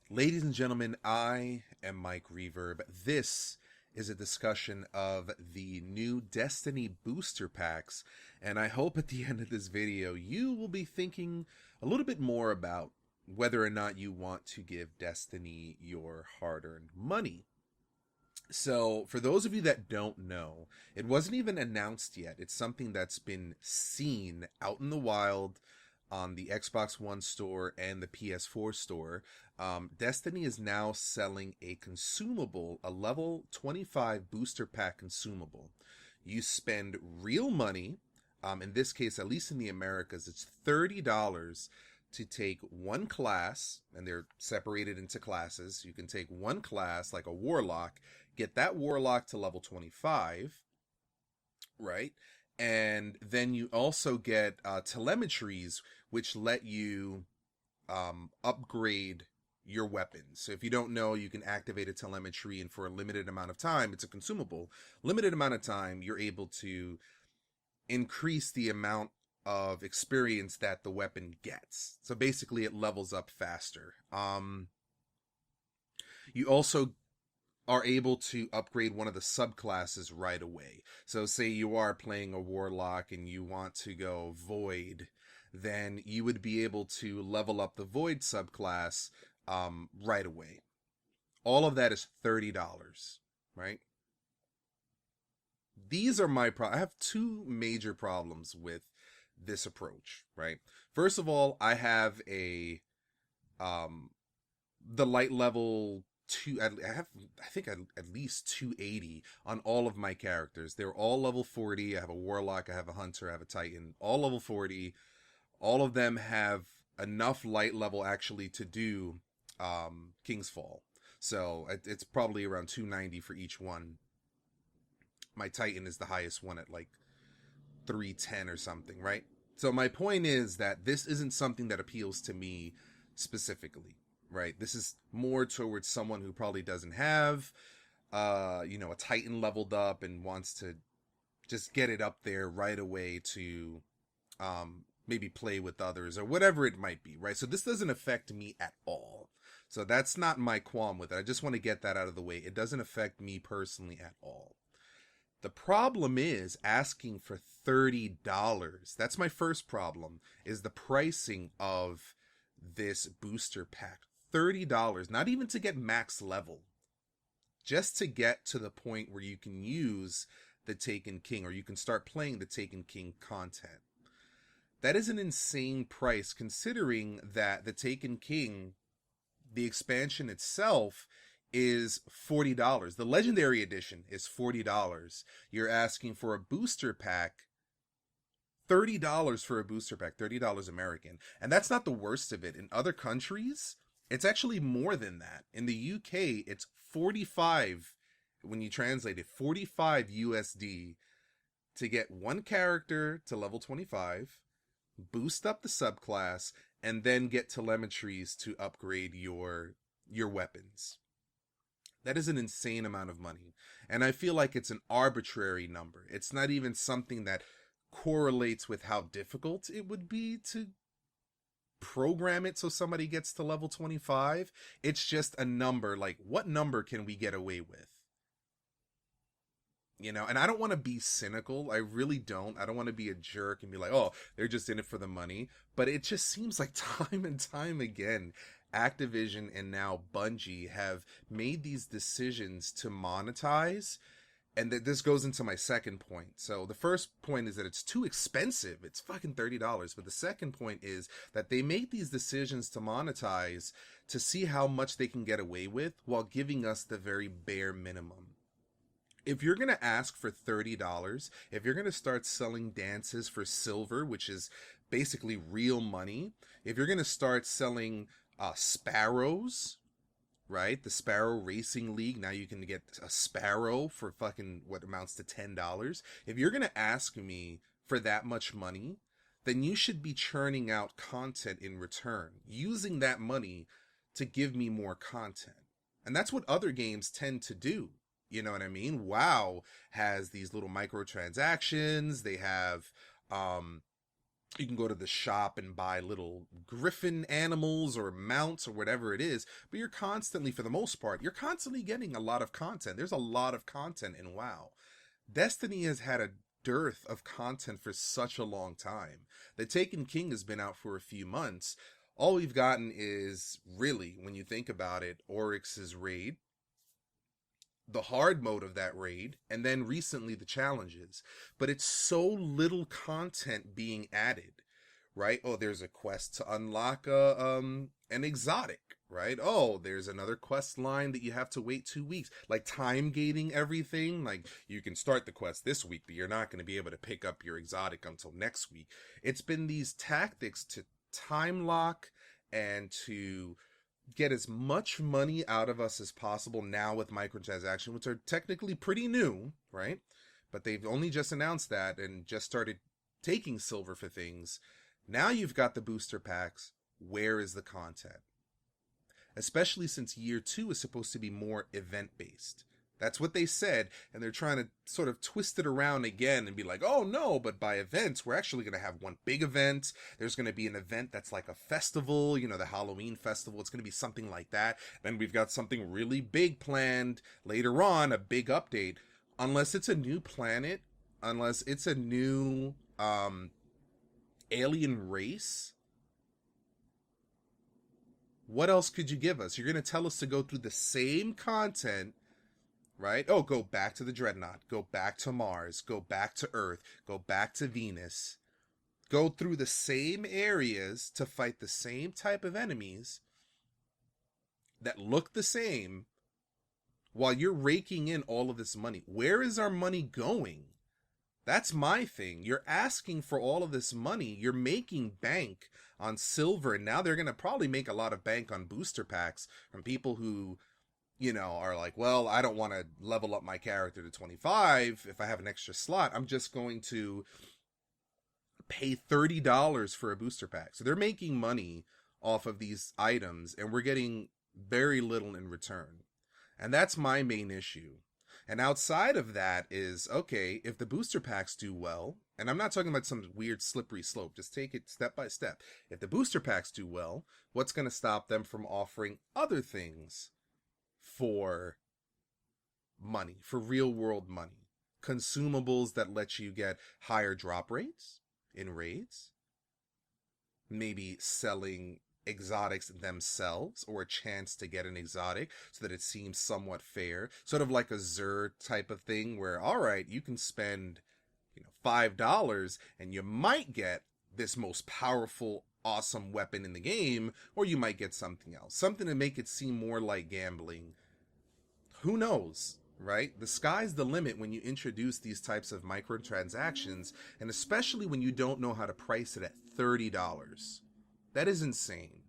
Ladies and gentlemen, I am MikeReverb. This is a discussion of the new Destiny booster packs, and I hope at the end of this video you will be thinking a little bit more about whether or not you want to give Destiny your hard-earned money. So, for those of you that don't know, it wasn't even announced yet. It's something that's been seen out in the wild on the Xbox One store and the PS4 store. Destiny is now selling a consumable, a level 25 booster pack consumable. You spend real money. In this case, at least in the Americas, it's $30 to take one class, and they're separated into classes. You can take one class, like a warlock, get that warlock to level 25, right? And then you also get telemetries, which let you upgrade your weapons. So if you don't know, you can activate a telemetry, and for a limited amount of time, it's a consumable. Limited amount of time, you're able to increase the amount of experience that the weapon gets. So basically, it levels up faster. You also are able to upgrade one of the subclasses right away. So say you are playing a warlock and you want to go void, then you would be able to level up the void subclass right away. All of that is $30, right? These are I have two major problems with this approach, right? First of all, I have the light level I think at least 280 on all of my characters. They're all level 40. I have a warlock, I have a hunter, I have a titan, all level 40. All of them have enough light level actually to do King's Fall. So it's probably around 290 for each one. My titan is the highest one at like 310 or something, right? So my point is that this isn't something that appeals to me specifically, right? This is more towards someone who probably doesn't have, a Titan leveled up and wants to just get it up there right away to, maybe play with others or whatever it might be, right? So this doesn't affect me at all. So that's not my qualm with it. I just want to get that out of the way. It doesn't affect me personally at all. The problem is asking for $30. That's my first problem, is the pricing of this booster pack. $30, not even to get max level. Just to get to the point where you can use the Taken King, or you can start playing the Taken King content. That is an insane price, considering that the Taken King, the expansion itself, is $40. The Legendary Edition is $40. You're asking for a booster pack, $30 for a booster pack, $30 American. And that's not the worst of it. In other countries, it's actually more than that. In the UK, it's 45, when you translate it, 45 USD to get one character to level 25, boost up the subclass, and then get telemetries to upgrade your weapons. That is an insane amount of money. And I feel like it's an arbitrary number. It's not even something that correlates with how difficult it would be to program it so somebody gets to level 25. It's just a number. Like, what number can we get away with? And I don't want to be cynical. I really don't. I don't want to be a jerk and be like, oh, they're just in it for the money. But it just seems like time and time again, Activision and now Bungie have made these decisions to monetize. And this goes into my second point. So the first point is that it's too expensive. It's fucking $30. But the second point is that they make these decisions to monetize to see how much they can get away with while giving us the very bare minimum. If you're going to ask for $30, if you're going to start selling dances for silver, which is basically real money, if you're going to start selling sparrows, right? The Sparrow Racing League, now you can get a Sparrow for fucking what amounts to $10. If you're going to ask me for that much money, then you should be churning out content in return, using that money to give me more content. And that's what other games tend to do. You know what I mean? WoW has these little microtransactions. They have You can go to the shop and buy little griffin animals or mounts or whatever it is, but you're constantly, for the most part, you're constantly getting a lot of content. There's a lot of content in WoW. Destiny has had a dearth of content for such a long time. The Taken King has been out for a few months. All we've gotten is, really, when you think about it, Oryx's raid, the hard mode of that raid, and then recently the challenges. But it's so little content being added, right? Oh, there's a quest to unlock an exotic, right? Oh, there's another quest line that you have to wait 2 weeks. Like time gating everything. Like you can start the quest this week, but you're not going to be able to pick up your exotic until next week. It's been these tactics to time lock and to get as much money out of us as possible now with microtransactions, which are technically pretty new, right? But they've only just announced that and just started taking silver for things. Now you've got the booster packs. Where is the content? Especially since year 2 is supposed to be more event-based. That's what they said, and they're trying to sort of twist it around again and be like, oh no, but by events, we're actually going to have one big event. There's going to be an event that's like a festival, you know, the Halloween festival. It's going to be something like that. Then we've got something really big planned later on, a big update. Unless it's a new planet, unless it's a new alien race, what else could you give us? You're going to tell us to go through the same content, right? Oh, go back to the Dreadnought, go back to Mars, go back to Earth, go back to Venus, go through the same areas to fight the same type of enemies that look the same while you're raking in all of this money. Where is our money going? That's my thing. You're asking for all of this money. You're making bank on silver, and now they're going to probably make a lot of bank on booster packs from people who, you know, are like, well, I don't want to level up my character to 25 if I have an extra slot. I'm just going to pay $30 for a booster pack. So they're making money off of these items, and we're getting very little in return. And that's my main issue. And outside of that is, okay, if the booster packs do well, and I'm not talking about some weird slippery slope, just take it step by step. If the booster packs do well, what's going to stop them from offering other things for money, for real world money? Consumables that let you get higher drop rates in raids, maybe selling exotics themselves or a chance to get an exotic so that it seems somewhat fair, sort of like a Xur type of thing where, all right, you can spend, you know, $5 and you might get this most powerful, awesome weapon in the game, or you might get something else, something to make it seem more like gambling. Who knows, right? The sky's the limit when you introduce these types of microtransactions, and especially when you don't know how to price it at $30. That is insane.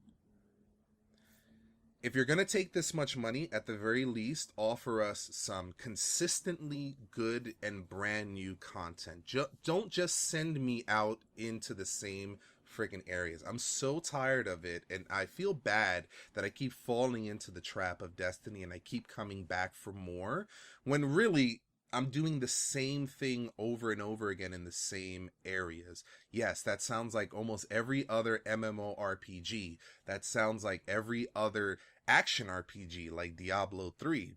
If you're going to take this much money, at the very least, offer us some consistently good and brand new content. Don't just send me out into the same freaking areas. I'm so tired of it, and I feel bad that I keep falling into the trap of Destiny and I keep coming back for more, when really I'm doing the same thing over and over again in the same areas. Yes, that sounds like almost every other MMORPG. That sounds like every other action RPG like Diablo 3.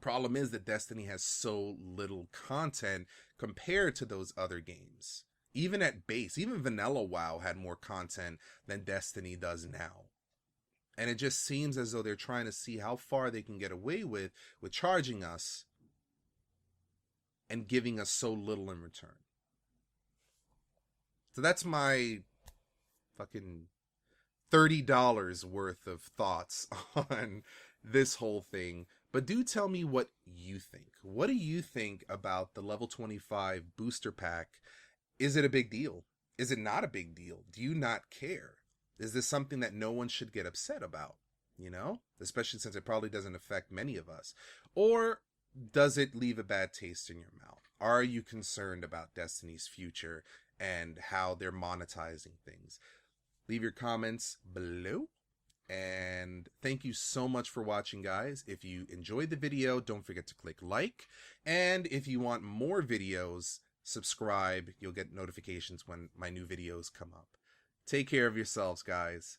Problem is that Destiny has so little content compared to those other games. Even at base, even vanilla WoW had more content than Destiny does now. And it just seems as though they're trying to see how far they can get away with charging us and giving us so little in return. So that's my fucking $30 worth of thoughts on this whole thing. But do tell me what you think. What do you think about the level 25 booster pack? Is it a big deal? Is it not a big deal? Do you not care? Is this something that no one should get upset about? You know, especially since it probably doesn't affect many of us. Or does it leave a bad taste in your mouth? Are you concerned about Destiny's future and how they're monetizing things? Leave your comments below. And thank you so much for watching, guys. If you enjoyed the video, don't forget to click like. And if you want more videos subscribe. You'll get notifications when my new videos come up. Take care of yourselves, guys.